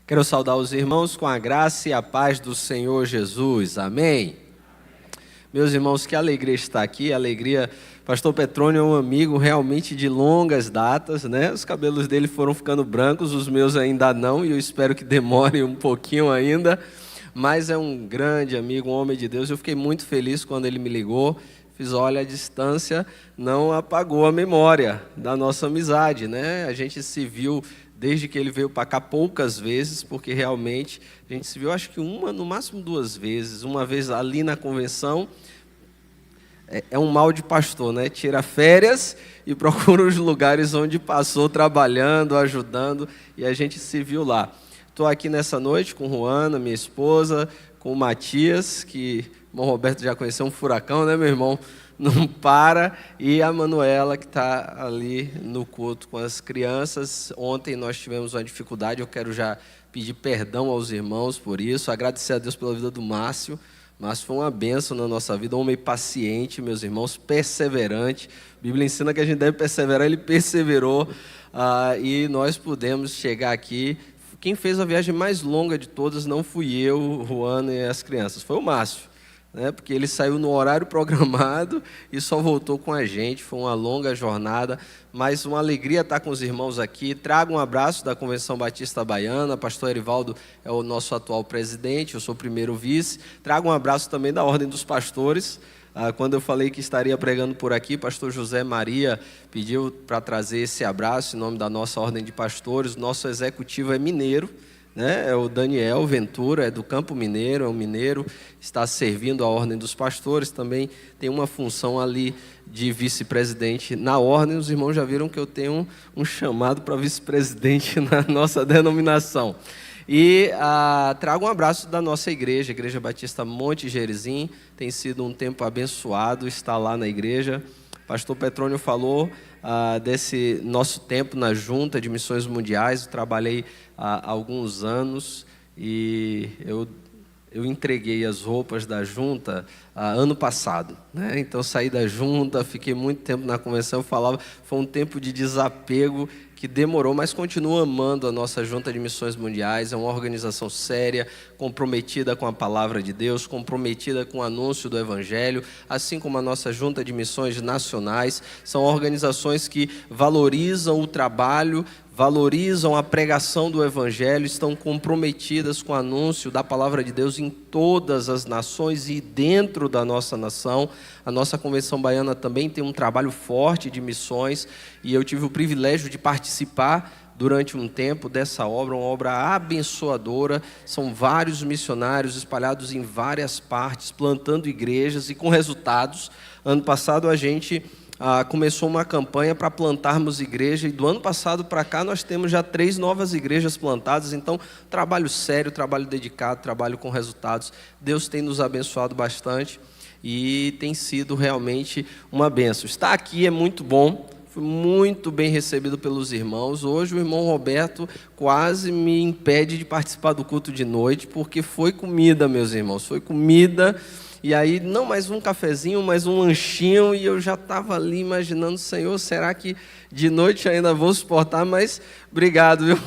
Quero saudar os irmãos com a graça e a paz do Senhor Jesus. Amém? Meus irmãos, que alegria estar aqui, alegria. Pastor Petrônio é um amigo realmente de longas datas, né? Os cabelos dele foram ficando brancos, os meus ainda não, e eu espero que demore um pouquinho ainda. Mas é um grande amigo, um homem de Deus. Eu fiquei muito feliz quando ele me ligou. Fiz, olha, a distância não apagou a memória da nossa amizade, né? A gente se viu desde que ele veio para cá poucas vezes, porque realmente a gente se viu, acho que uma, no máximo duas vezes. Uma vez ali na convenção. É um mal de pastor, né? Tira férias e procura os lugares onde passou trabalhando, ajudando, e a gente se viu lá. Estou aqui nessa noite com Juana, minha esposa, com o Matias, que o irmão Roberto já conheceu, um furacão, né, meu irmão? Não para, e a Manuela, que está ali no culto com as crianças. Ontem nós tivemos uma dificuldade, eu quero já pedir perdão aos irmãos por isso, agradecer a Deus pela vida do Márcio. Márcio foi uma bênção na nossa vida, um homem paciente, meus irmãos, perseverante. A Bíblia ensina que a gente deve perseverar, ele perseverou, e nós pudemos chegar aqui. Quem fez a viagem mais longa de todas não fui eu, Juana e as crianças, foi o Márcio. Porque ele saiu no horário programado e só voltou com a gente. Foi uma longa jornada, mas uma alegria estar com os irmãos aqui. Trago um abraço da Convenção Batista Baiana. Pastor Erivaldo é o nosso atual presidente, eu sou o primeiro vice. Trago um abraço também da Ordem dos Pastores. Quando eu falei que estaria pregando por aqui, pastor José Maria pediu para trazer esse abraço em nome da nossa Ordem de Pastores. Nosso executivo é mineiro, é o Daniel Ventura, é do Campo Mineiro, é um mineiro, está servindo a Ordem dos Pastores, também tem uma função ali de vice-presidente na Ordem. Os irmãos já viram que eu tenho um chamado para vice-presidente na nossa denominação. E trago um abraço da nossa igreja, Igreja Batista Monte Gerizim, tem sido um tempo abençoado estar lá na igreja. Pastor Petrônio falou desse nosso tempo na Junta de Missões Mundiais. Eu trabalhei há alguns anos e eu entreguei as roupas da Junta ano passado, né? Então saí da Junta, fiquei muito tempo na convenção, foi um tempo de desapego que demorou, mas continuo amando a nossa Junta de Missões Mundiais. É uma organização séria, comprometida com a Palavra de Deus, comprometida com o anúncio do Evangelho, assim como a nossa Junta de Missões Nacionais. São organizações que valorizam o trabalho, valorizam a pregação do Evangelho, estão comprometidas com o anúncio da Palavra de Deus em todas as nações e dentro da nossa nação. A nossa Convenção Baiana também tem um trabalho forte de missões e eu tive o privilégio de participar durante um tempo dessa obra, uma obra abençoadora. São vários missionários espalhados em várias partes, plantando igrejas e com resultados. Ano passado a gente começou uma campanha para plantarmos igreja, e do ano passado para cá nós temos já 3 novas igrejas plantadas. Então, trabalho sério, trabalho dedicado, trabalho com resultados. Deus tem nos abençoado bastante e tem sido realmente uma bênção. Estar aqui é muito bom, fui muito bem recebido pelos irmãos. Hoje o irmão Roberto quase me impede de participar do culto de noite, porque foi comida, meus irmãos, foi comida. E aí, não mais um cafezinho, mais um lanchinho, e eu já estava ali imaginando, Senhor, será que de noite ainda vou suportar? Mas obrigado, viu?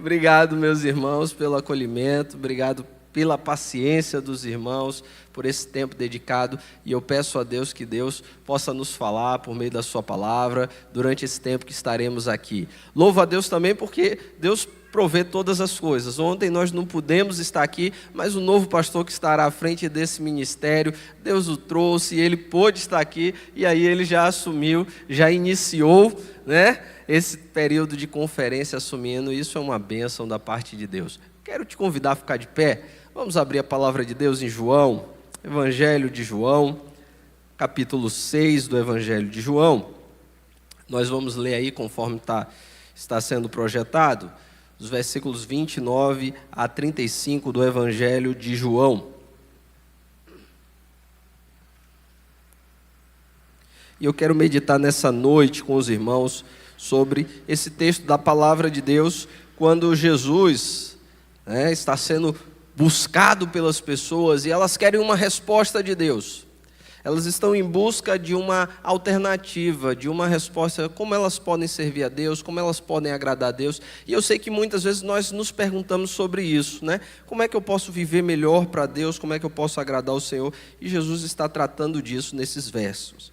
Obrigado, meus irmãos, pelo acolhimento, obrigado pela paciência dos irmãos, por esse tempo dedicado, e eu peço a Deus que Deus possa nos falar por meio da sua palavra, durante esse tempo que estaremos aqui. Louvo a Deus também porque Deus provê todas as coisas. Ontem nós não pudemos estar aqui, mas o novo pastor que estará à frente desse ministério, Deus o trouxe e ele pôde estar aqui, e aí ele já assumiu, já iniciou, esse período de conferência assumindo. Isso é uma bênção da parte de Deus. Quero te convidar a ficar de pé. Vamos abrir a palavra de Deus em João, Evangelho de João, capítulo 6 do Evangelho de João. Nós vamos ler aí conforme está sendo projetado, os versículos 29 a 35 do Evangelho de João. E eu quero meditar nessa noite com os irmãos sobre esse texto da palavra de Deus, quando Jesus está sendo buscado pelas pessoas e elas querem uma resposta de Deus. Elas estão em busca de uma alternativa, de uma resposta, como elas podem servir a Deus, como elas podem agradar a Deus. E eu sei que muitas vezes nós nos perguntamos sobre isso, né? Como é que eu posso viver melhor para Deus? Como é que eu posso agradar o Senhor? E Jesus está tratando disso nesses versos.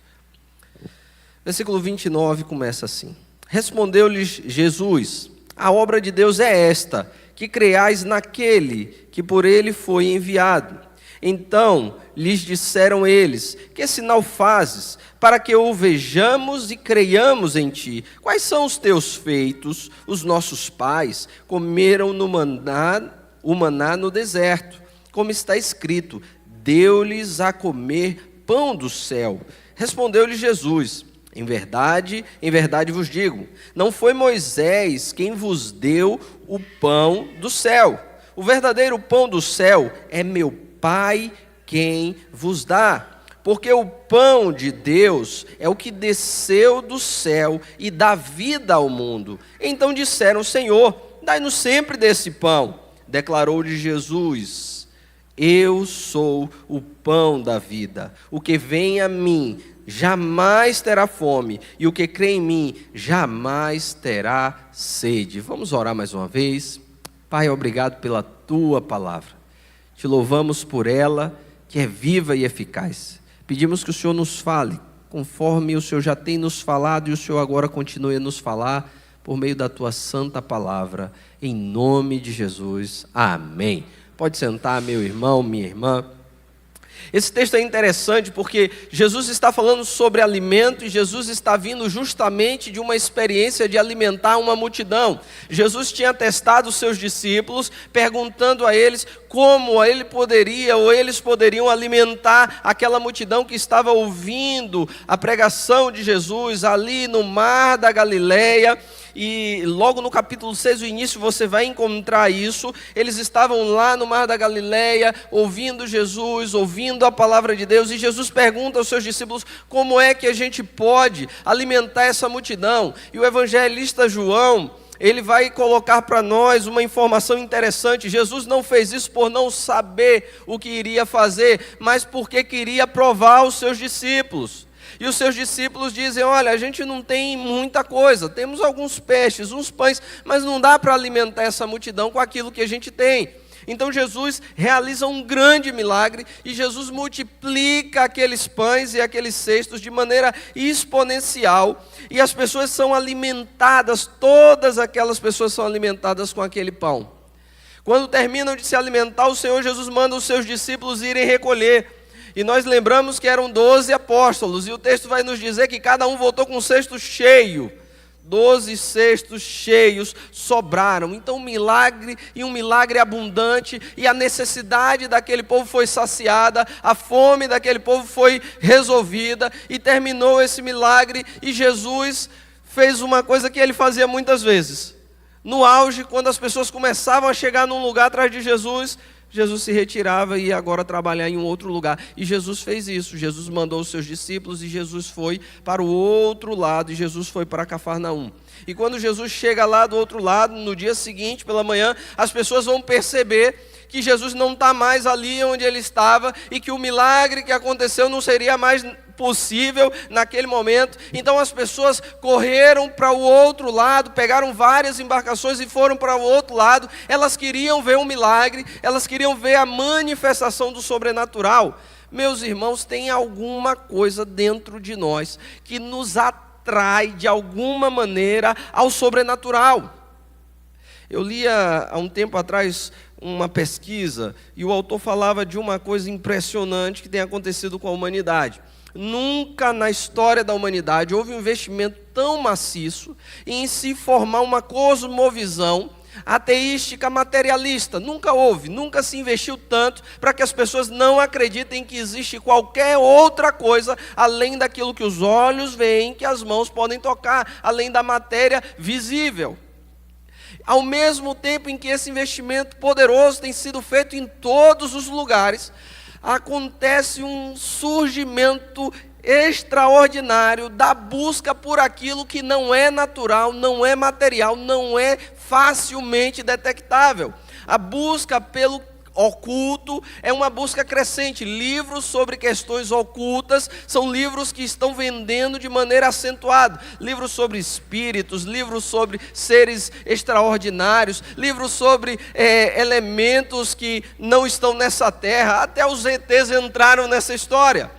Versículo 29 começa assim: Respondeu-lhes Jesus: A obra de Deus é esta, que creiais naquele que por ele foi enviado. Então lhes disseram eles: Que sinal fazes, para que o vejamos e creiamos em ti? Quais são os teus feitos? Os nossos pais comeram o maná no deserto, como está escrito: Deu-lhes a comer pão do céu. Respondeu-lhe Jesus: em verdade vos digo, não foi Moisés quem vos deu o pão do céu. O verdadeiro pão do céu é meu Pai quem vos dá. Porque o pão de Deus é o que desceu do céu e dá vida ao mundo. Então disseram: Senhor, dai-nos sempre desse pão. Declarou-lhe Jesus: Eu sou o pão da vida. O que vem a mim jamais terá fome, e o que crê em mim jamais terá sede. Vamos orar mais uma vez. Pai, obrigado pela tua palavra. Te louvamos por ela, que é viva e eficaz. Pedimos que o Senhor nos fale, conforme o Senhor já tem nos falado, e o Senhor agora continue a nos falar, por meio da tua santa palavra, em nome de Jesus. Amém. Pode sentar, meu irmão, minha irmã. Esse texto é interessante porque Jesus está falando sobre alimento e Jesus está vindo justamente de uma experiência de alimentar uma multidão. Jesus tinha testado os seus discípulos, perguntando a eles como ele poderia ou eles poderiam alimentar aquela multidão que estava ouvindo a pregação de Jesus ali no mar da Galileia. E logo no capítulo 6, o início, você vai encontrar isso. Eles estavam lá no mar da Galileia, ouvindo Jesus, ouvindo a palavra de Deus. E Jesus pergunta aos seus discípulos: como é que a gente pode alimentar essa multidão? E o evangelista João, ele vai colocar para nós uma informação interessante. Jesus não fez isso por não saber o que iria fazer, mas porque queria provar os seus discípulos. E os seus discípulos dizem: olha, a gente não tem muita coisa, temos alguns peixes, uns pães, mas não dá para alimentar essa multidão com aquilo que a gente tem. Então Jesus realiza um grande milagre e Jesus multiplica aqueles pães e aqueles cestos de maneira exponencial. E as pessoas são alimentadas, todas aquelas pessoas são alimentadas com aquele pão. Quando terminam de se alimentar, o Senhor Jesus manda os seus discípulos irem recolher. E nós lembramos que eram 12 apóstolos, e o texto vai nos dizer que cada um voltou com um cesto cheio. 12 cestos cheios sobraram. Então um milagre abundante, e a necessidade daquele povo foi saciada, a fome daquele povo foi resolvida, e terminou esse milagre, e Jesus fez uma coisa que ele fazia muitas vezes. No auge, quando as pessoas começavam a chegar num lugar atrás de Jesus, Jesus se retirava e ia agora trabalhar em um outro lugar. E Jesus fez isso. Jesus mandou os seus discípulos e Jesus foi para o outro lado. E Jesus foi para Cafarnaum. E quando Jesus chega lá do outro lado, no dia seguinte, pela manhã, as pessoas vão perceber que Jesus não está mais ali onde ele estava e que o milagre que aconteceu não seria mais possível naquele momento. Então as pessoas correram para o outro lado, pegaram várias embarcações e foram para o outro lado. Elas queriam ver um milagre, elas queriam ver a manifestação do sobrenatural. Meus irmãos, tem alguma coisa dentro de nós que nos atrai de alguma maneira ao sobrenatural. Eu lia há um tempo atrás uma pesquisa e o autor falava de uma coisa impressionante que tem acontecido com a humanidade. Nunca na história da humanidade houve um investimento tão maciço em se formar uma cosmovisão ateística materialista. Nunca houve, nunca se investiu tanto para que as pessoas não acreditem que existe qualquer outra coisa além daquilo que os olhos veem, que as mãos podem tocar, além da matéria visível. Ao mesmo tempo em que esse investimento poderoso tem sido feito em todos os lugares, acontece um surgimento extraordinário da busca por aquilo que não é natural, não é material, não é facilmente detectável. A busca pelo oculto, é uma busca crescente. Livros sobre questões ocultas são livros que estão vendendo de maneira acentuada. Livros sobre espíritos, livros sobre seres extraordinários, livros sobre elementos que não estão nessa terra. Até os ETs entraram nessa história,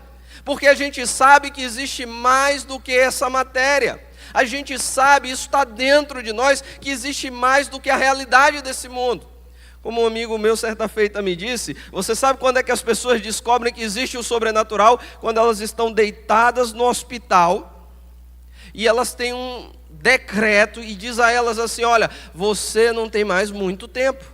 porque a gente sabe que existe mais do que essa matéria. A gente sabe, isso está dentro de nós, que existe mais do que a realidade desse mundo. Como um amigo meu certa feita me disse, você sabe quando é que as pessoas descobrem que existe o sobrenatural? Quando elas estão deitadas no hospital e elas têm um decreto e diz a elas assim: olha, você não tem mais muito tempo.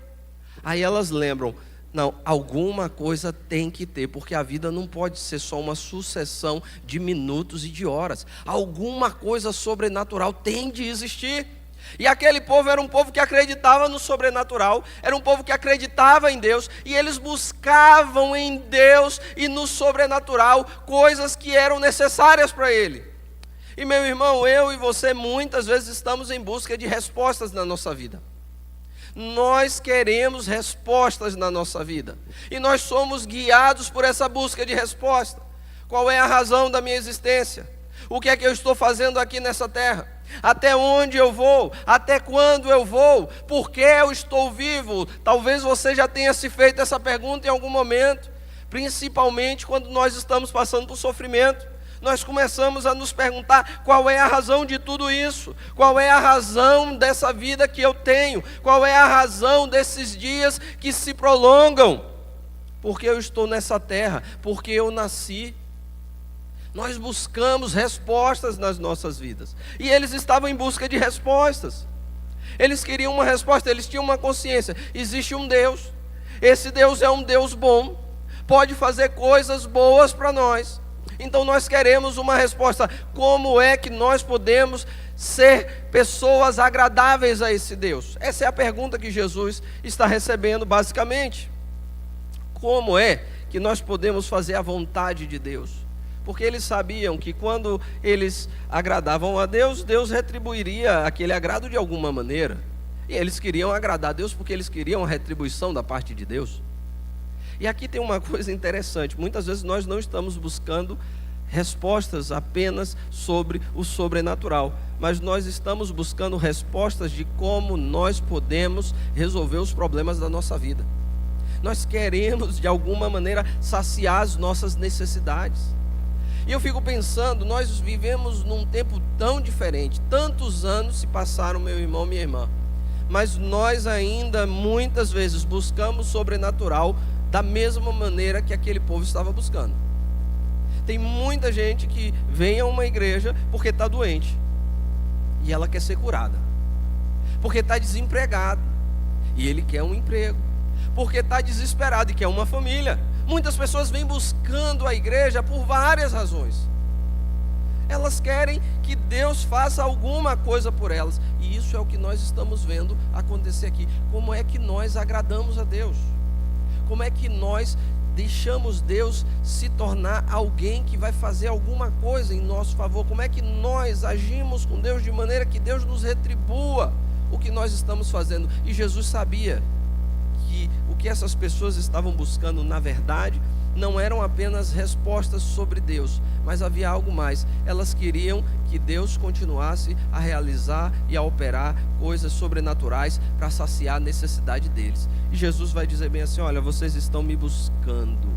Aí elas lembram, não, alguma coisa tem que ter, porque a vida não pode ser só uma sucessão de minutos e de horas. Alguma coisa sobrenatural tem de existir. E aquele povo era um povo que acreditava no sobrenatural, era um povo que acreditava em Deus, e eles buscavam em Deus e no sobrenatural coisas que eram necessárias para ele. E meu irmão, eu e você muitas vezes estamos em busca de respostas na nossa vida. Nós queremos respostas na nossa vida, e nós somos guiados por essa busca de resposta. Qual é a razão da minha existência? O que é que eu estou fazendo aqui nessa terra? Até onde eu vou? Até quando eu vou? Por que eu estou vivo? Talvez você já tenha se feito essa pergunta em algum momento, principalmente quando nós estamos passando por sofrimento. Nós começamos a nos perguntar: qual é a razão de tudo isso? Qual é a razão dessa vida que eu tenho? Qual é a razão desses dias que se prolongam? Porque eu estou nessa terra? Porque eu nasci? Nós buscamos respostas nas nossas vidas, e eles estavam em busca de respostas. Eles queriam uma resposta, eles tinham uma consciência: existe um Deus, esse Deus é um Deus bom, pode fazer coisas boas para nós. Então nós queremos uma resposta: como é que nós podemos ser pessoas agradáveis a esse Deus? Essa é a pergunta que Jesus está recebendo basicamente. Como é que nós podemos fazer a vontade de Deus? Porque eles sabiam que quando eles agradavam a Deus, Deus retribuiria aquele agrado de alguma maneira. E eles queriam agradar a Deus porque eles queriam a retribuição da parte de Deus. E aqui tem uma coisa interessante: muitas vezes nós não estamos buscando respostas apenas sobre o sobrenatural, mas nós estamos buscando respostas de como nós podemos resolver os problemas da nossa vida. Nós queremos de alguma maneira saciar as nossas necessidades. E eu fico pensando, nós vivemos num tempo tão diferente, tantos anos se passaram, meu irmão, minha irmã, mas nós ainda muitas vezes buscamos sobrenatural da mesma maneira que aquele povo estava buscando. Tem muita gente que vem a uma igreja porque está doente e ela quer ser curada, porque está desempregado e ele quer um emprego, porque está desesperado e quer uma família. Muitas pessoas vêm buscando a igreja por várias razões. Elas querem que Deus faça alguma coisa por elas, e isso é o que nós estamos vendo acontecer aqui. Como é que nós agradamos a Deus? Como é que nós deixamos Deus se tornar alguém que vai fazer alguma coisa em nosso favor? Como é que nós agimos com Deus de maneira que Deus nos retribua o que nós estamos fazendo? E Jesus sabia que o que essas pessoas estavam buscando, na verdade, não eram apenas respostas sobre Deus, mas havia algo mais. Elas queriam que Deus continuasse a realizar e a operar coisas sobrenaturais para saciar a necessidade deles. E Jesus vai dizer bem assim: olha, vocês estão me buscando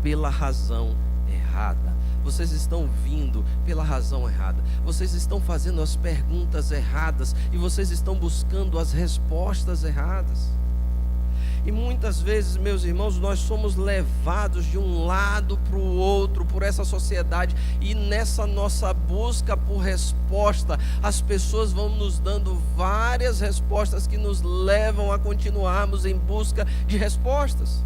pela razão errada. Vocês estão vindo pela razão errada. Vocês estão fazendo as perguntas erradas e vocês estão buscando as respostas erradas. E muitas vezes, meus irmãos, nós somos levados de um lado para o outro por essa sociedade, e nessa nossa busca por resposta, as pessoas vão nos dando várias respostas que nos levam a continuarmos em busca de respostas.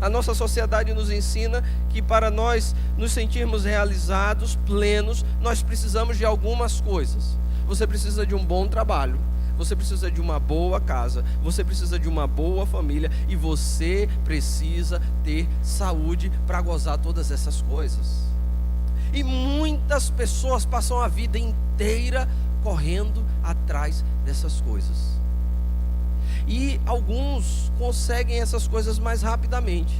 A nossa sociedade nos ensina que para nós nos sentirmos realizados, plenos, nós precisamos de algumas coisas. Você precisa de um bom trabalho, você precisa de uma boa casa, você precisa de uma boa família, e você precisa ter saúde para gozar todas essas coisas. E muitas pessoas passam a vida inteira correndo atrás dessas coisas. E alguns conseguem essas coisas mais rapidamente.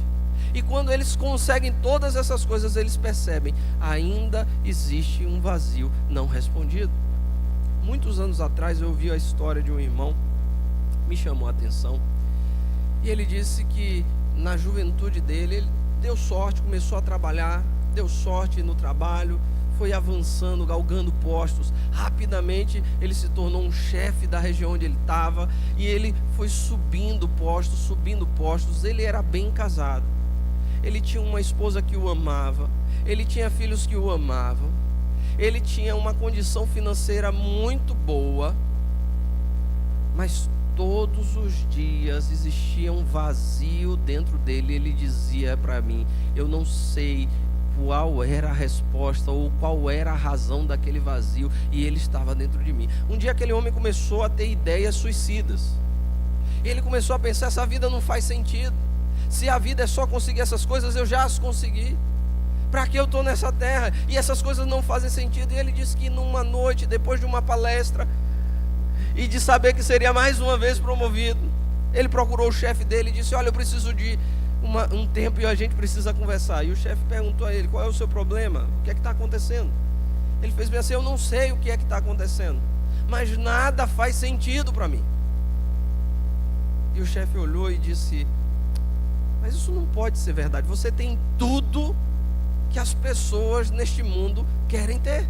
E quando eles conseguem todas essas coisas, eles percebem, ainda existe um vazio não respondido. Muitos anos atrás eu ouvi a história de um irmão, me chamou a atenção. E ele disse que na juventude dele, ele deu sorte, começou a trabalhar, deu sorte no trabalho, foi avançando, galgando postos. Rapidamente ele se tornou um chefe da região onde ele estava, e ele foi subindo postos. Ele era bem casado, ele tinha uma esposa que o amava, ele tinha filhos que o amavam, ele tinha uma condição financeira muito boa, mas todos os dias existia um vazio dentro dele. Ele dizia para mim, eu não sei qual era a resposta ou qual era a razão daquele vazio, e ele estava dentro de mim. Um dia aquele homem começou a ter ideias suicidas. Ele começou a pensar, essa vida não faz sentido. Se a vida é só conseguir essas coisas, eu já as consegui. Para que eu estou nessa terra? E essas coisas não fazem sentido. E ele disse que numa noite, depois de uma palestra, e de saber que seria mais uma vez promovido, ele procurou o chefe dele e disse, olha, eu preciso de um tempo e a gente precisa conversar. E o chefe perguntou a ele, qual é o seu problema? O que é que está acontecendo? Ele fez bem assim, eu não sei o que é que está acontecendo, mas nada faz sentido para mim. E o chefe olhou e disse, mas isso não pode ser verdade. Você tem tudo que as pessoas neste mundo querem ter,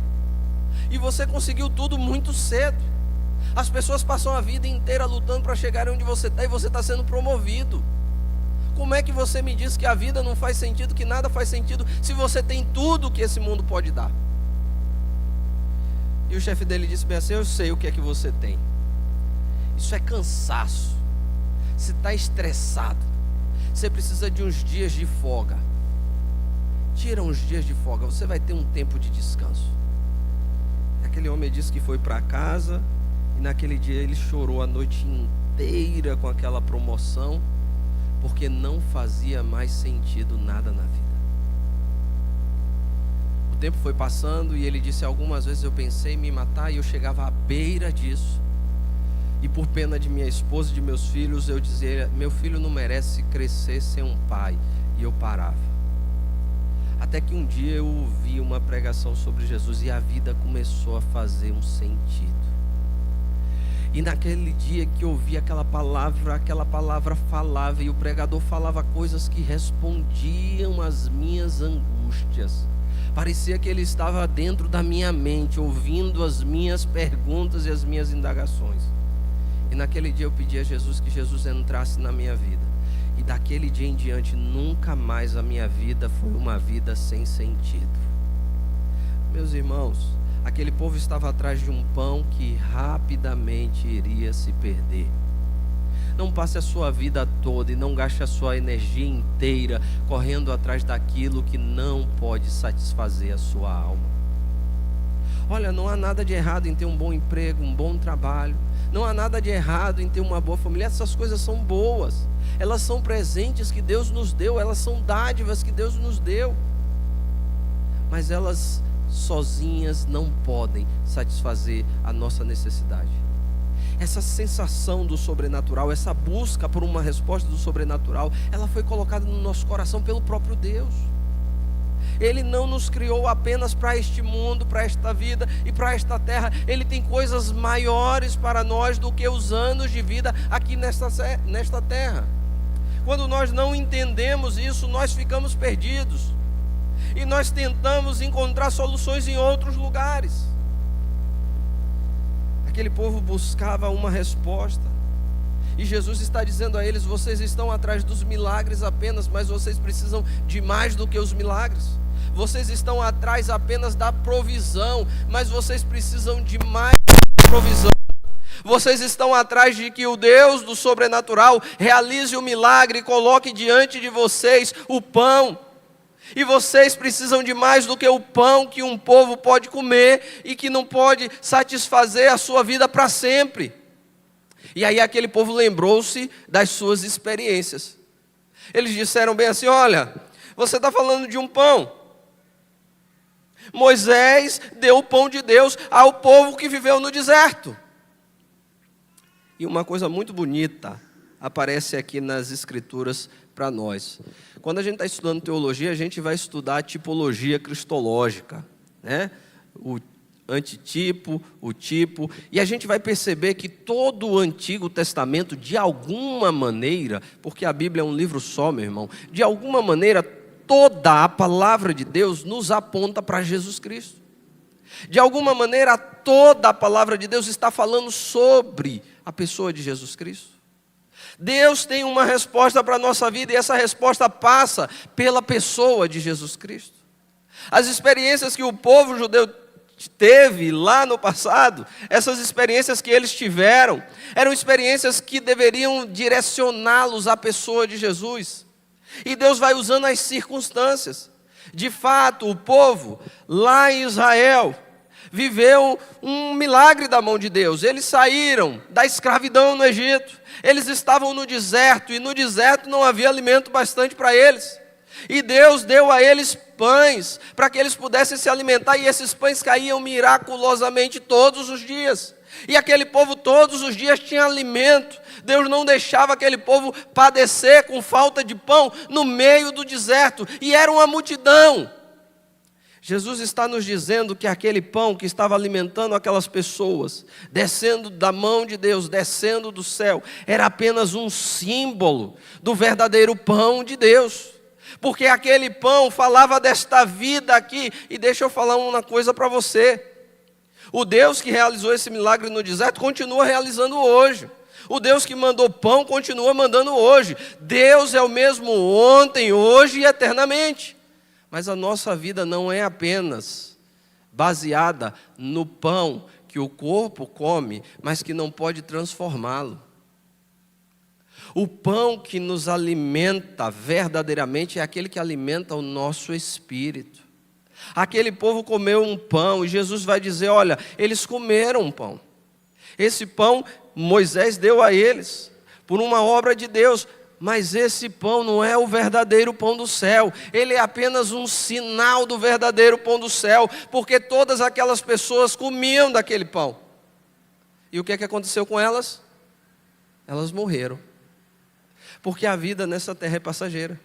e você conseguiu tudo muito cedo. As pessoas passam a vida inteira lutando para chegar onde você está, e você está sendo promovido. Como é que você me diz que a vida não faz sentido, que nada faz sentido, se você tem tudo que esse mundo pode dar? E o chefe dele disse bem assim, eu sei o que é que você tem. Isso é cansaço. Você está estressado. Você precisa de uns dias de folga. Tira uns dias de folga, você vai ter um tempo de descanso. E aquele homem disse que foi para casa, e naquele dia ele chorou a noite inteira com aquela promoção, porque não fazia mais sentido nada na vida. O tempo foi passando e ele disse, algumas vezes eu pensei em me matar, e eu chegava à beira disso. E por pena de minha esposa e de meus filhos, eu dizia, meu filho não merece crescer sem um pai. E eu parava. Até que um dia eu ouvi uma pregação sobre Jesus, e a vida começou a fazer um sentido. E naquele dia que eu ouvi aquela palavra falava, e o pregador falava coisas que respondiam às minhas angústias. Parecia que ele estava dentro da minha mente, ouvindo as minhas perguntas e as minhas indagações. E naquele dia eu pedi a Jesus que Jesus entrasse na minha vida. E daquele dia em diante, nunca mais a minha vida foi uma vida sem sentido. Meus irmãos, aquele povo estava atrás de um pão que rapidamente iria se perder. Não passe a sua vida toda e não gaste a sua energia inteira correndo atrás daquilo que não pode satisfazer a sua alma. Olha, não há nada de errado em ter um bom emprego, um bom trabalho. Não há nada de errado em ter uma boa família. Essas coisas são boas. Elas são presentes que Deus nos deu. Elas são dádivas que Deus nos deu. Mas elas sozinhas não podem satisfazer a nossa necessidade. Essa sensação do sobrenatural, essa busca por uma resposta do sobrenatural, ela foi colocada no nosso coração pelo próprio Deus. Ele não nos criou apenas para este mundo, para esta vida e para esta terra. Ele tem coisas maiores para nós do que os anos de vida aqui nesta terra. Quando nós não entendemos isso, nós ficamos perdidos. E nós tentamos encontrar soluções em outros lugares. Aquele povo buscava uma resposta. E Jesus está dizendo a eles, vocês estão atrás dos milagres apenas, mas vocês precisam de mais do que os milagres. Vocês estão atrás apenas da provisão, mas vocês precisam de mais provisão. Vocês estão atrás de que o Deus do sobrenatural realize o milagre e coloque diante de vocês o pão. E vocês precisam de mais do que o pão que um povo pode comer e que não pode satisfazer a sua vida para sempre. E aí aquele povo lembrou-se das suas experiências. Eles disseram bem assim, olha, você está falando de um pão. Moisés deu o pão de Deus ao povo que viveu no deserto. E uma coisa muito bonita aparece aqui nas Escrituras para nós. Quando a gente está estudando teologia, a gente vai estudar a tipologia cristológica, né? O antitipo, o tipo, e a gente vai perceber que todo o Antigo Testamento, de alguma maneira, porque a Bíblia é um livro só, meu irmão, de alguma maneira, toda a palavra de Deus nos aponta para Jesus Cristo. De alguma maneira, toda a palavra de Deus está falando sobre a pessoa de Jesus Cristo. Deus tem uma resposta para a nossa vida, e essa resposta passa pela pessoa de Jesus Cristo. As experiências que o povo judeu teve lá no passado, essas experiências que eles tiveram, eram experiências que deveriam direcioná-los à pessoa de Jesus. E Deus vai usando as circunstâncias. De fato, o povo lá em Israel viveu um milagre da mão de Deus. Eles saíram da escravidão no Egito. Eles estavam no deserto, e no deserto não havia alimento bastante para eles. E Deus deu a eles pães, para que eles pudessem se alimentar, e esses pães caíam miraculosamente todos os dias. E aquele povo todos os dias tinha alimento. Deus não deixava aquele povo padecer com falta de pão no meio do deserto, e era uma multidão. Jesus está nos dizendo que aquele pão que estava alimentando aquelas pessoas, descendo da mão de Deus, descendo do céu, era apenas um símbolo do verdadeiro pão de Deus. Porque aquele pão falava desta vida aqui. E deixa eu falar uma coisa para você. O Deus que realizou esse milagre no deserto continua realizando hoje. O Deus que mandou pão continua mandando hoje. Deus é o mesmo ontem, hoje e eternamente. Mas a nossa vida não é apenas baseada no pão que o corpo come, mas que não pode transformá-lo. O pão que nos alimenta verdadeiramente é aquele que alimenta o nosso espírito. Aquele povo comeu um pão, e Jesus vai dizer, olha, eles comeram um pão. Esse pão Moisés deu a eles, por uma obra de Deus. Mas esse pão não é o verdadeiro pão do céu. Ele é apenas um sinal do verdadeiro pão do céu. Porque todas aquelas pessoas comiam daquele pão. E o que aconteceu com elas? Elas morreram. Porque a vida nessa terra é passageira.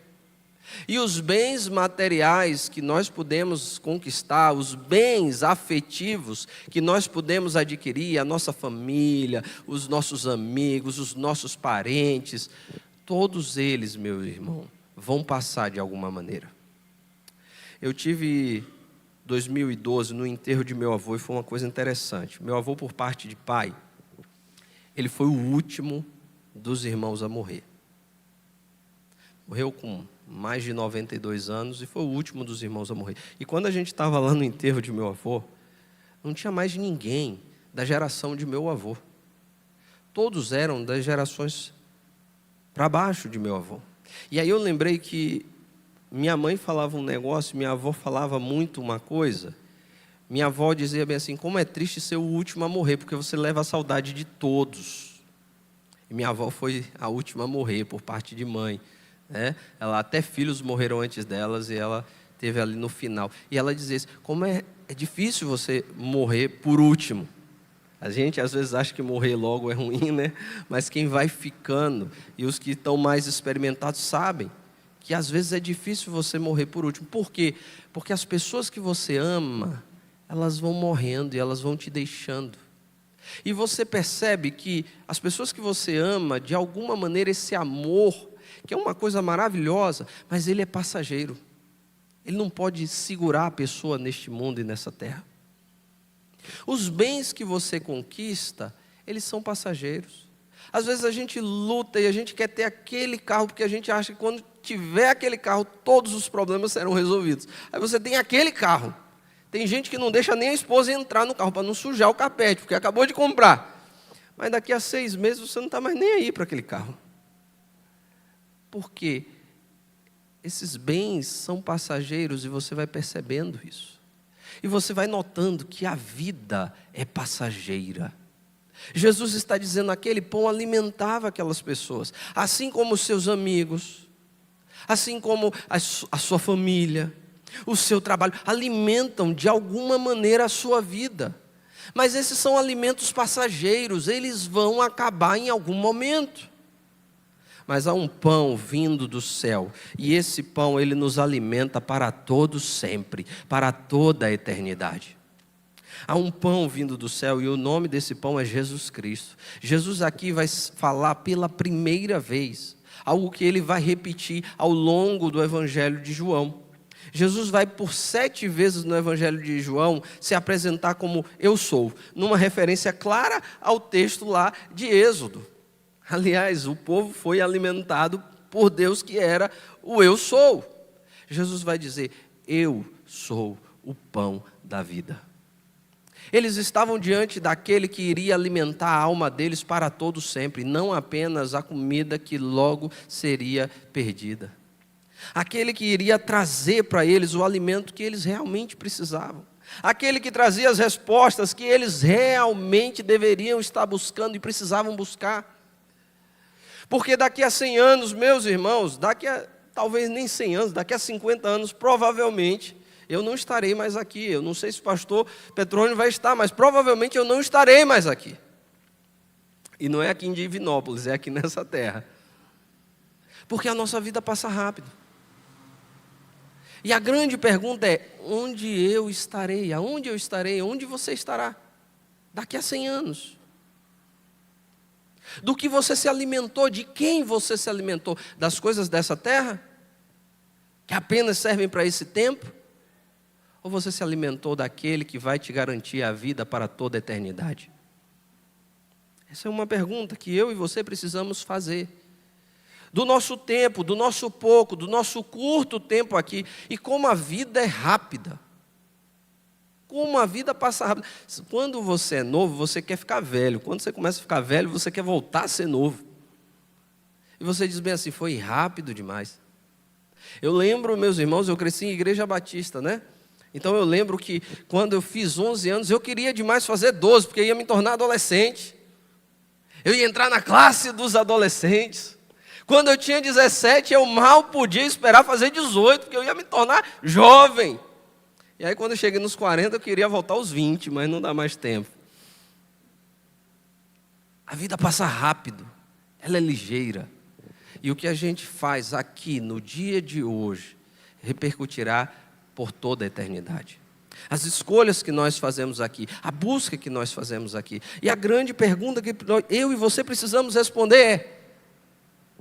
E os bens materiais que nós podemos conquistar, os bens afetivos que nós podemos adquirir, a nossa família, os nossos amigos, os nossos parentes, todos eles, meu irmão, vão passar de alguma maneira. Eu tive 2012 no enterro de meu avô, e foi uma coisa interessante. Meu avô, por parte de pai, ele foi o último dos irmãos a morrer. Morreu com mais de 92 anos e foi o último dos irmãos a morrer. E quando a gente estava lá no enterro de meu avô, não tinha mais ninguém da geração de meu avô. Todos eram das gerações para baixo de meu avô. E aí eu lembrei que minha mãe falava um negócio, minha avó falava muito uma coisa. Minha avó dizia bem assim, como é triste ser o último a morrer, porque você leva a saudade de todos. E minha avó foi a última a morrer por parte de mãe. Ela, até filhos morreram antes delas, e ela teve ali no final. E ela dizia assim, como é difícil você morrer por último. A gente às vezes acha que morrer logo é ruim, né? Mas quem vai ficando, e os que estão mais experimentados sabem, que às vezes é difícil você morrer por último. Por quê? Porque as pessoas que você ama, elas vão morrendo e elas vão te deixando. E você percebe que as pessoas que você ama, de alguma maneira esse amor, que é uma coisa maravilhosa, mas ele é passageiro. Ele não pode segurar a pessoa neste mundo e nessa terra. Os bens que você conquista, eles são passageiros. Às vezes a gente luta e a gente quer ter aquele carro, porque a gente acha que quando tiver aquele carro, todos os problemas serão resolvidos. Aí você tem aquele carro. Tem gente que não deixa nem a esposa entrar no carro para não sujar o carpete, porque acabou de comprar. Mas daqui a 6 meses você não está mais nem aí para aquele carro. Porque esses bens são passageiros e você vai percebendo isso. E você vai notando que a vida é passageira. Jesus está dizendo, aquele pão alimentava aquelas pessoas, assim como os seus amigos, assim como a sua família, o seu trabalho, alimentam de alguma maneira a sua vida. Mas esses são alimentos passageiros, eles vão acabar em algum momento. Mas há um pão vindo do céu, e esse pão ele nos alimenta para todo sempre, para toda a eternidade. Há um pão vindo do céu e o nome desse pão é Jesus Cristo. Jesus aqui vai falar pela primeira vez, algo que ele vai repetir ao longo do Evangelho de João. Jesus vai por 7 vezes no Evangelho de João se apresentar como eu sou, numa referência clara ao texto lá de Êxodo. Aliás, o povo foi alimentado por Deus que era o eu sou. Jesus vai dizer, eu sou o pão da vida. Eles estavam diante daquele que iria alimentar a alma deles para todo sempre, não apenas a comida que logo seria perdida. Aquele que iria trazer para eles o alimento que eles realmente precisavam. Aquele que trazia as respostas que eles realmente deveriam estar buscando e precisavam buscar. Porque daqui a 100 anos, meus irmãos, talvez nem 100 anos, daqui a 50 anos, provavelmente, eu não estarei mais aqui. Eu não sei se o pastor Petrônio vai estar, mas provavelmente eu não estarei mais aqui. E não é aqui em Divinópolis, é aqui nessa terra. Porque a nossa vida passa rápido. E a grande pergunta é, onde eu estarei? Aonde eu estarei? Onde você estará? Daqui a 100 anos. Do que você se alimentou, de quem você se alimentou? Das coisas dessa terra? Que apenas servem para esse tempo? Ou você se alimentou daquele que vai te garantir a vida para toda a eternidade? Essa é uma pergunta que eu e você precisamos fazer. Do nosso tempo, do nosso pouco, do nosso curto tempo aqui. E como a vida é rápida. Como a vida passa rápido. Quando você é novo, você quer ficar velho. Quando você começa a ficar velho, você quer voltar a ser novo. E você diz bem assim, foi rápido demais. Eu lembro, meus irmãos, eu cresci em igreja batista, né? Então eu lembro que quando eu fiz 11 anos, eu queria demais fazer 12, porque eu ia me tornar adolescente. Eu ia entrar na classe dos adolescentes. Quando eu tinha 17, eu mal podia esperar fazer 18, porque eu ia me tornar jovem. E aí quando eu cheguei nos 40, eu queria voltar aos 20, mas não dá mais tempo. A vida passa rápido, ela é ligeira. E o que a gente faz aqui no dia de hoje repercutirá por toda a eternidade. As escolhas que nós fazemos aqui, a busca que nós fazemos aqui. E a grande pergunta que eu e você precisamos responder é: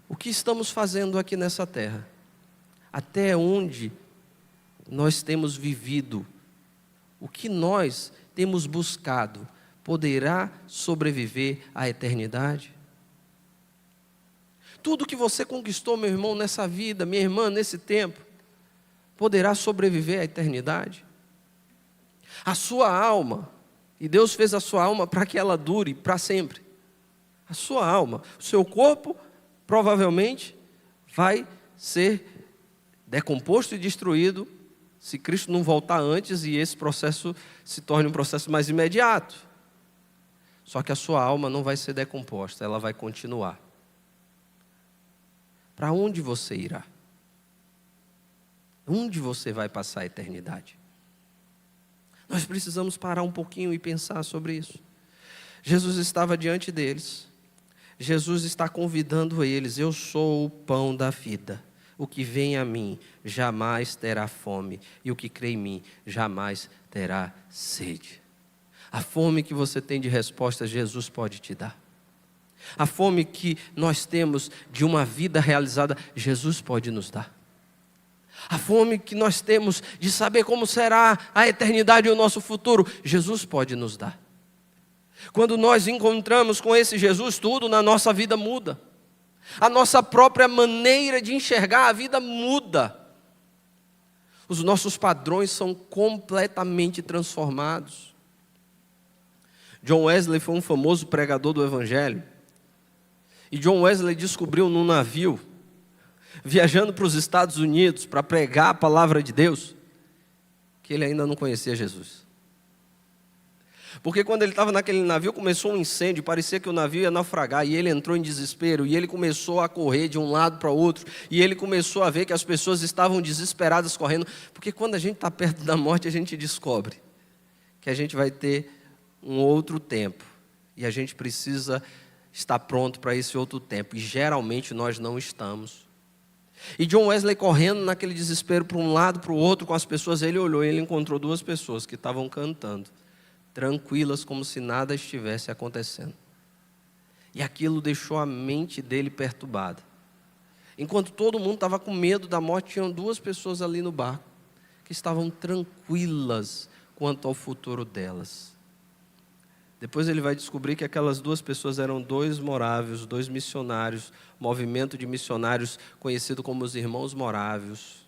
o que estamos fazendo aqui nessa terra? Até onde nós temos vivido? O que nós temos buscado poderá sobreviver à eternidade? Tudo que você conquistou, meu irmão, nessa vida, minha irmã, nesse tempo, poderá sobreviver à eternidade? A sua alma, e Deus fez a sua alma para que ela dure para sempre. A sua alma, o seu corpo provavelmente vai ser decomposto e destruído se Cristo não voltar antes e esse processo se torne um processo mais imediato. Só que a sua alma não vai ser decomposta, ela vai continuar. Para onde você irá? Onde você vai passar a eternidade? Nós precisamos parar um pouquinho e pensar sobre isso. Jesus estava diante deles. Jesus está convidando eles. Eu sou o pão da vida. O que vem a mim jamais terá fome. E o que crê em mim jamais terá sede. A fome que você tem de respostas, Jesus pode te dar. A fome que nós temos de uma vida realizada, Jesus pode nos dar. A fome que nós temos de saber como será a eternidade e o nosso futuro, Jesus pode nos dar. Quando nós encontramos com esse Jesus, tudo na nossa vida muda. A nossa própria maneira de enxergar a vida muda. Os nossos padrões são completamente transformados. John Wesley foi um famoso pregador do Evangelho. E John Wesley descobriu num navio, viajando para os Estados Unidos para pregar a palavra de Deus, que ele ainda não conhecia Jesus. Porque quando ele estava naquele navio, começou um incêndio, parecia que o navio ia naufragar, e ele entrou em desespero, e ele começou a correr de um lado para o outro, e ele começou a ver que as pessoas estavam desesperadas correndo, porque quando a gente está perto da morte, a gente descobre que a gente vai ter um outro tempo. E a gente precisa estar pronto para esse outro tempo. E geralmente nós não estamos. E John Wesley correndo naquele desespero para um lado, para o outro com as pessoas, ele olhou e ele encontrou duas pessoas que estavam cantando, tranquilas como se nada estivesse acontecendo. E aquilo deixou a mente dele perturbada. Enquanto todo mundo estava com medo da morte, tinham duas pessoas ali no barco que estavam tranquilas quanto ao futuro delas. Depois ele vai descobrir que aquelas duas pessoas eram dois morávios, dois missionários, movimento de missionários conhecido como os Irmãos Morávios.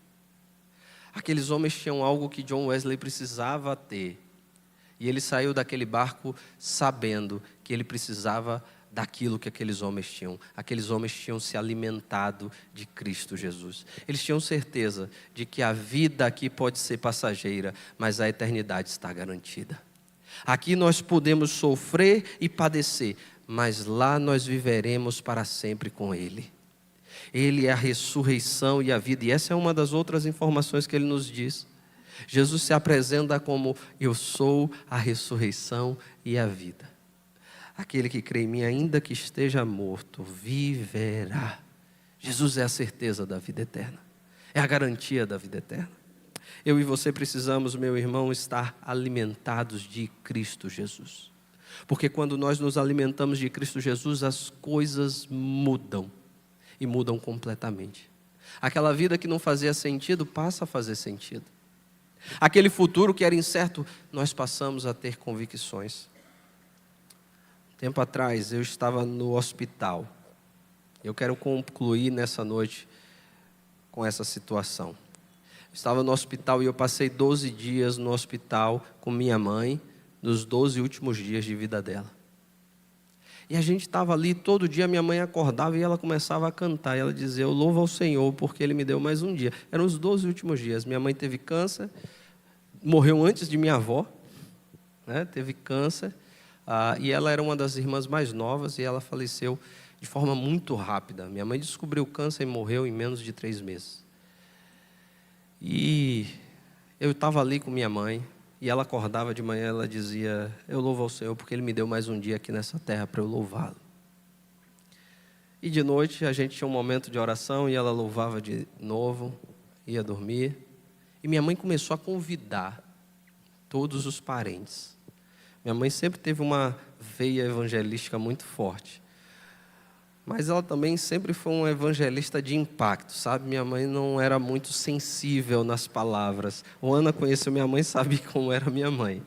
Aqueles homens tinham algo que John Wesley precisava ter. E ele saiu daquele barco sabendo que ele precisava daquilo que aqueles homens tinham. Aqueles homens tinham se alimentado de Cristo Jesus. Eles tinham certeza de que a vida aqui pode ser passageira, mas a eternidade está garantida. Aqui nós podemos sofrer e padecer, mas lá nós viveremos para sempre com Ele. Ele é a ressurreição e a vida. E essa é uma das outras informações que Ele nos diz. Jesus se apresenta como: eu sou a ressurreição e a vida. Aquele que crê em mim, ainda que esteja morto, viverá. Jesus é a certeza da vida eterna. É a garantia da vida eterna. Eu e você precisamos, meu irmão, estar alimentados de Cristo Jesus. Porque quando nós nos alimentamos de Cristo Jesus, as coisas mudam. E mudam completamente. Aquela vida que não fazia sentido, passa a fazer sentido. Aquele futuro que era incerto, nós passamos a ter convicções. Tempo atrás, eu estava no hospital. Eu quero concluir nessa noite com essa situação. Estava no hospital e eu passei 12 dias no hospital com minha mãe, nos 12 últimos dias de vida dela. E a gente estava ali, todo dia minha mãe acordava e ela começava a cantar. E ela dizia: eu louvo ao Senhor porque Ele me deu mais um dia. Eram os 12 últimos dias. Minha mãe teve câncer, morreu antes de minha avó, né? Teve câncer. E ela era uma das irmãs mais novas e ela faleceu de forma muito rápida. Minha mãe descobriu o câncer e morreu em menos de 3 meses. E eu estava ali com minha mãe e ela acordava de manhã, ela dizia: eu louvo ao Senhor porque Ele me deu mais um dia aqui nessa terra para eu louvá-lo. E de noite a gente tinha um momento de oração e ela louvava de novo, ia dormir. E minha mãe começou a convidar todos os parentes. Minha mãe sempre teve uma veia evangelística muito forte. Mas ela também sempre foi uma evangelista de impacto, sabe? Minha mãe não era muito sensível nas palavras. O Ana conheceu minha mãe, sabe como era minha mãe.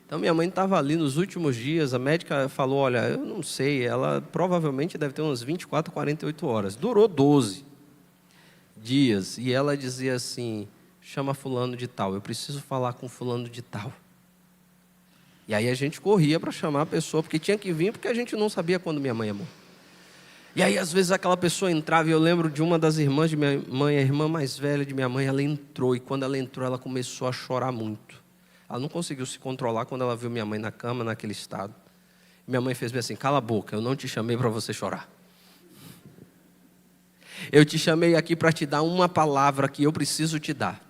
Então minha mãe estava ali nos últimos dias, a médica falou: olha, eu não sei, ela provavelmente deve ter umas 24, 48 horas. Durou 12 dias. E ela dizia assim: chama fulano de tal, eu preciso falar com fulano de tal. E aí a gente corria para chamar a pessoa, porque tinha que vir, porque a gente não sabia quando minha mãe ia morrer. E aí às vezes aquela pessoa entrava, e eu lembro de uma das irmãs de minha mãe, a irmã mais velha de minha mãe, ela entrou, e quando ela entrou, ela começou a chorar muito. Ela não conseguiu se controlar quando ela viu minha mãe na cama, naquele estado. Minha mãe fez bem assim: cala a boca, eu não te chamei para você chorar. Eu te chamei aqui para te dar uma palavra que eu preciso te dar.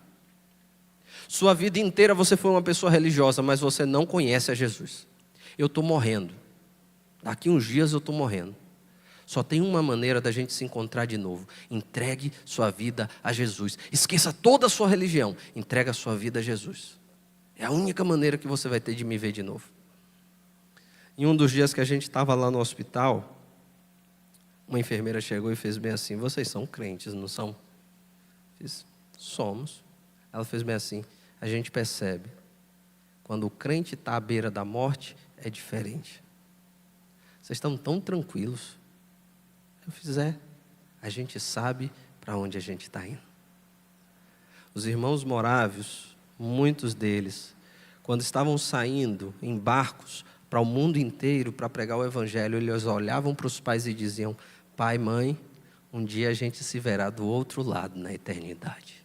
Sua vida inteira você foi uma pessoa religiosa, mas você não conhece a Jesus. Eu estou morrendo. Daqui uns dias eu estou morrendo. Só tem uma maneira da gente se encontrar de novo: entregue sua vida a Jesus. Esqueça toda a sua religião, entregue a sua vida a Jesus. É a única maneira que você vai ter de me ver de novo. Em um dos dias que a gente estava lá no hospital, uma enfermeira chegou e fez bem assim: vocês são crentes, não são? Fiz: somos. Ela fez bem assim: a gente percebe, quando o crente está à beira da morte, é diferente. Vocês estão tão tranquilos. Eu fiz: a gente sabe para onde a gente está indo. Os irmãos morávios, muitos deles, quando estavam saindo em barcos para o mundo inteiro para pregar o evangelho, eles olhavam para os pais e diziam: pai, mãe, um dia a gente se verá do outro lado na eternidade.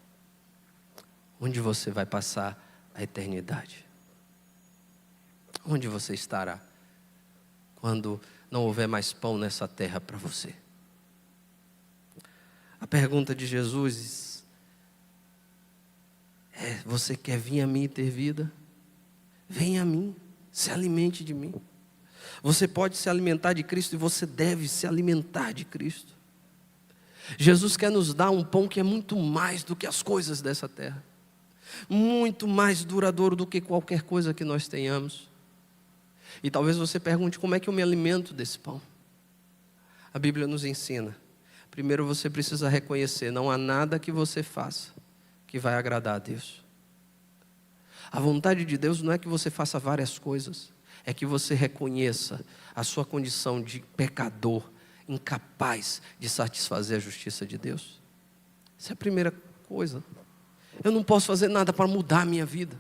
Onde você vai passar a eternidade? Onde você estará quando não houver mais pão nessa terra para você? A pergunta de Jesus é: você quer vir a mim e ter vida? Venha a mim. Se alimente de mim. Você pode se alimentar de Cristo e você deve se alimentar de Cristo. Jesus quer nos dar um pão que é muito mais do que as coisas dessa terra. Muito mais duradouro do que qualquer coisa que nós tenhamos. E talvez você pergunte, como é que eu me alimento desse pão? A Bíblia nos ensina. Primeiro você precisa reconhecer, não há nada que você faça que vai agradar a Deus. A vontade de Deus não é que você faça várias coisas, é que você reconheça a sua condição de pecador, incapaz de satisfazer a justiça de Deus. Essa é a primeira coisa. Eu não posso fazer nada para mudar a minha vida.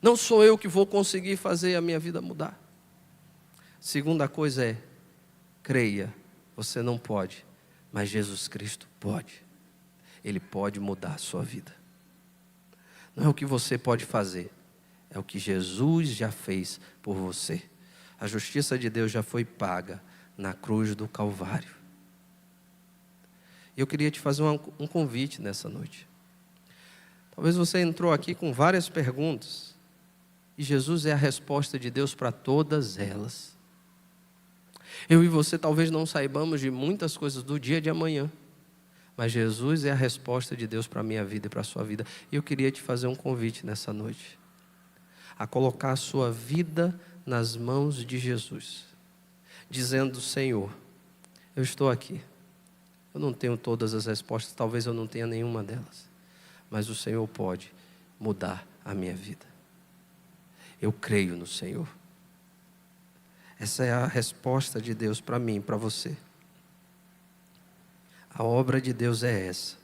Não sou eu que vou conseguir fazer a minha vida mudar. Segunda coisa é, creia, você não pode, mas Jesus Cristo pode. Ele pode mudar a sua vida. Não é o que você pode fazer, é o que Jesus já fez por você. A justiça de Deus já foi paga na cruz do Calvário. E eu queria te fazer um convite nessa noite. Talvez você entrou aqui com várias perguntas, e Jesus é a resposta de Deus para todas elas. Eu e você talvez não saibamos de muitas coisas do dia de amanhã, mas Jesus é a resposta de Deus para a minha vida e para a sua vida. E eu queria te fazer um convite nessa noite, a colocar a sua vida nas mãos de Jesus, dizendo: Senhor, eu estou aqui, eu não tenho todas as respostas, talvez eu não tenha nenhuma delas, mas o Senhor pode mudar a minha vida. Eu creio no Senhor. Essa é a resposta de Deus para mim, para você. A obra de Deus é essa: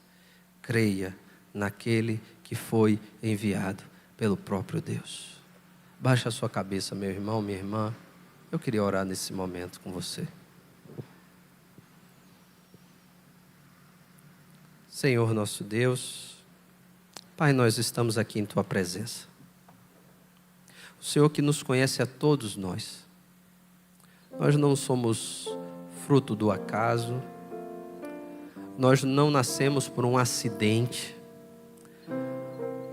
creia naquele que foi enviado pelo próprio Deus. Baixa a sua cabeça, meu irmão, minha irmã. Eu queria orar nesse momento com você. Senhor nosso Deus, Pai, nós estamos aqui em Tua presença. O Senhor que nos conhece a todos nós. Nós não somos fruto do acaso. Nós não nascemos por um acidente.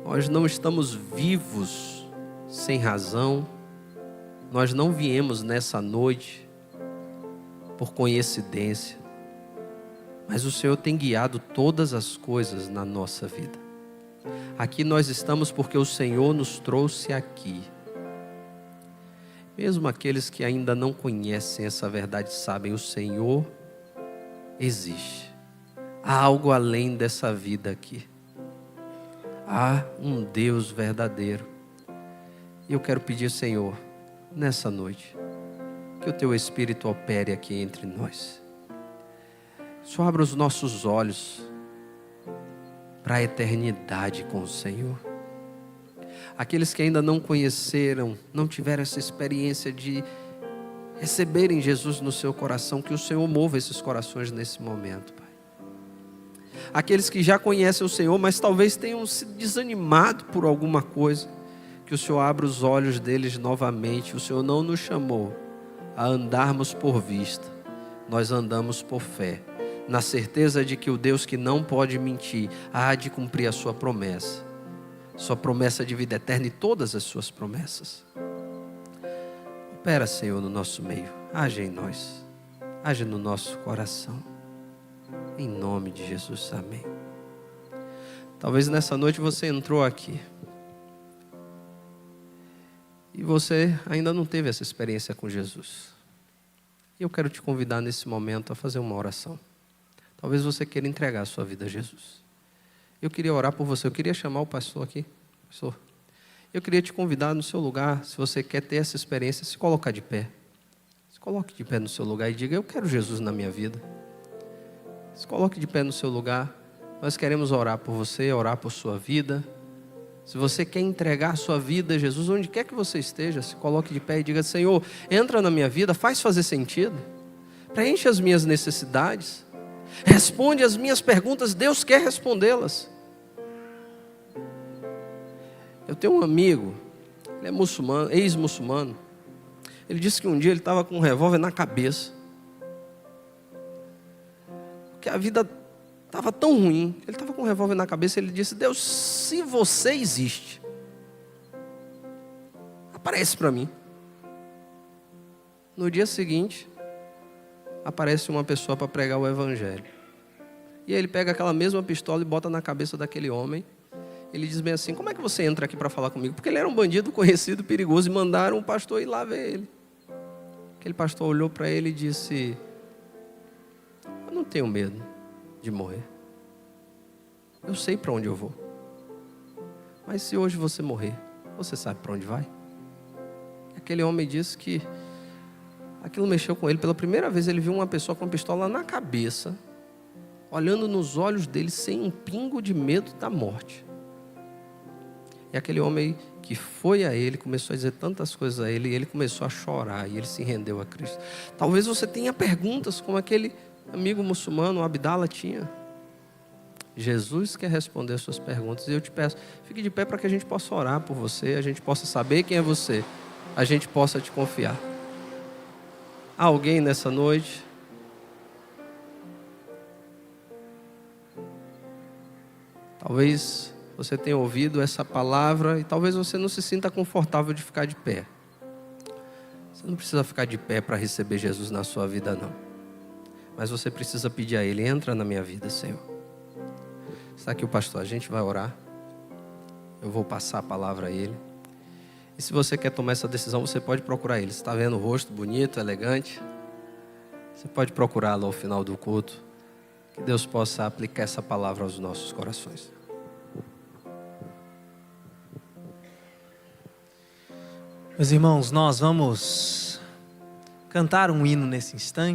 Nós não estamos vivos sem razão. Nós não viemos nessa noite por coincidência. Mas o Senhor tem guiado todas as coisas na nossa vida. Aqui nós estamos porque o Senhor nos trouxe aqui. Mesmo aqueles que ainda não conhecem essa verdade sabem, o Senhor existe. Há algo além dessa vida aqui. Há um Deus verdadeiro. E eu quero pedir, Senhor, nessa noite, que o Teu Espírito opere aqui entre nós. Só abra os nossos olhos para a eternidade com o Senhor. Aqueles que ainda não conheceram, não tiveram essa experiência de receberem Jesus no seu coração, que o Senhor mova esses corações nesse momento, Pai. Aqueles que já conhecem o Senhor, mas talvez tenham se desanimado por alguma coisa, que o Senhor abra os olhos deles novamente. O Senhor não nos chamou a andarmos por vista, nós andamos por fé, na certeza de que o Deus que não pode mentir há de cumprir a sua promessa. Sua promessa de vida eterna e todas as suas promessas. Opera, Senhor, no nosso meio. Age em nós. Age no nosso coração. Em nome de Jesus, amém. Talvez nessa noite você entrou aqui e você ainda não teve essa experiência com Jesus. E eu quero te convidar nesse momento a fazer uma oração. Talvez você queira entregar a sua vida a Jesus. Eu queria orar por você, eu queria chamar o pastor aqui. Pastor, eu queria te convidar no seu lugar, se você quer ter essa experiência, se colocar de pé. Se coloque de pé no seu lugar e diga: eu quero Jesus na minha vida. Se coloque de pé no seu lugar. Nós queremos orar por você, orar por sua vida. Se você quer entregar a sua vida a Jesus, onde quer que você esteja, se coloque de pé e diga: Senhor, entra na minha vida, faz fazer sentido. Preenche as minhas necessidades. Responde as minhas perguntas, Deus quer respondê-las. Eu tenho um amigo, ele é muçulmano, ex-muçulmano. Ele disse que um dia ele estava com um revólver na cabeça. Porque a vida estava tão ruim. Ele estava com um revólver na cabeça e ele disse: Deus, se você existe, aparece para mim. No dia seguinte, aparece uma pessoa para pregar o evangelho. E aí ele pega aquela mesma pistola e bota na cabeça daquele homem. Ele diz bem assim: como é que você entra aqui para falar comigo? Porque ele era um bandido conhecido, perigoso, e mandaram o pastor ir lá ver ele. Aquele pastor olhou para ele e disse: eu não tenho medo de morrer. Eu sei para onde eu vou. Mas se hoje você morrer, você sabe para onde vai? Aquele homem disse que aquilo mexeu com ele. Pela primeira vez ele viu uma pessoa com uma pistola na cabeça, olhando nos olhos dele sem um pingo de medo da morte. E aquele homem que foi a ele, começou a dizer tantas coisas a ele, e ele começou a chorar, e ele se rendeu a Cristo. Talvez você tenha perguntas como aquele amigo muçulmano, o Abdala, tinha. Jesus quer responder as suas perguntas, e eu te peço, fique de pé para que a gente possa orar por você, a gente possa saber quem é você, a gente possa te confiar. Há alguém nessa noite? Talvez você tenha ouvido essa palavra e talvez você não se sinta confortável de ficar de pé. Você não precisa ficar de pé para receber Jesus na sua vida, não. Mas você precisa pedir a Ele: entra na minha vida, Senhor. Está aqui o pastor, a gente vai orar. Eu vou passar a palavra a ele. E se você quer tomar essa decisão, você pode procurar ele. Você está vendo o rosto bonito, elegante? Você pode procurá-lo ao final do culto. Que Deus possa aplicar essa palavra aos nossos corações. Meus irmãos, nós vamos cantar um hino nesse instante.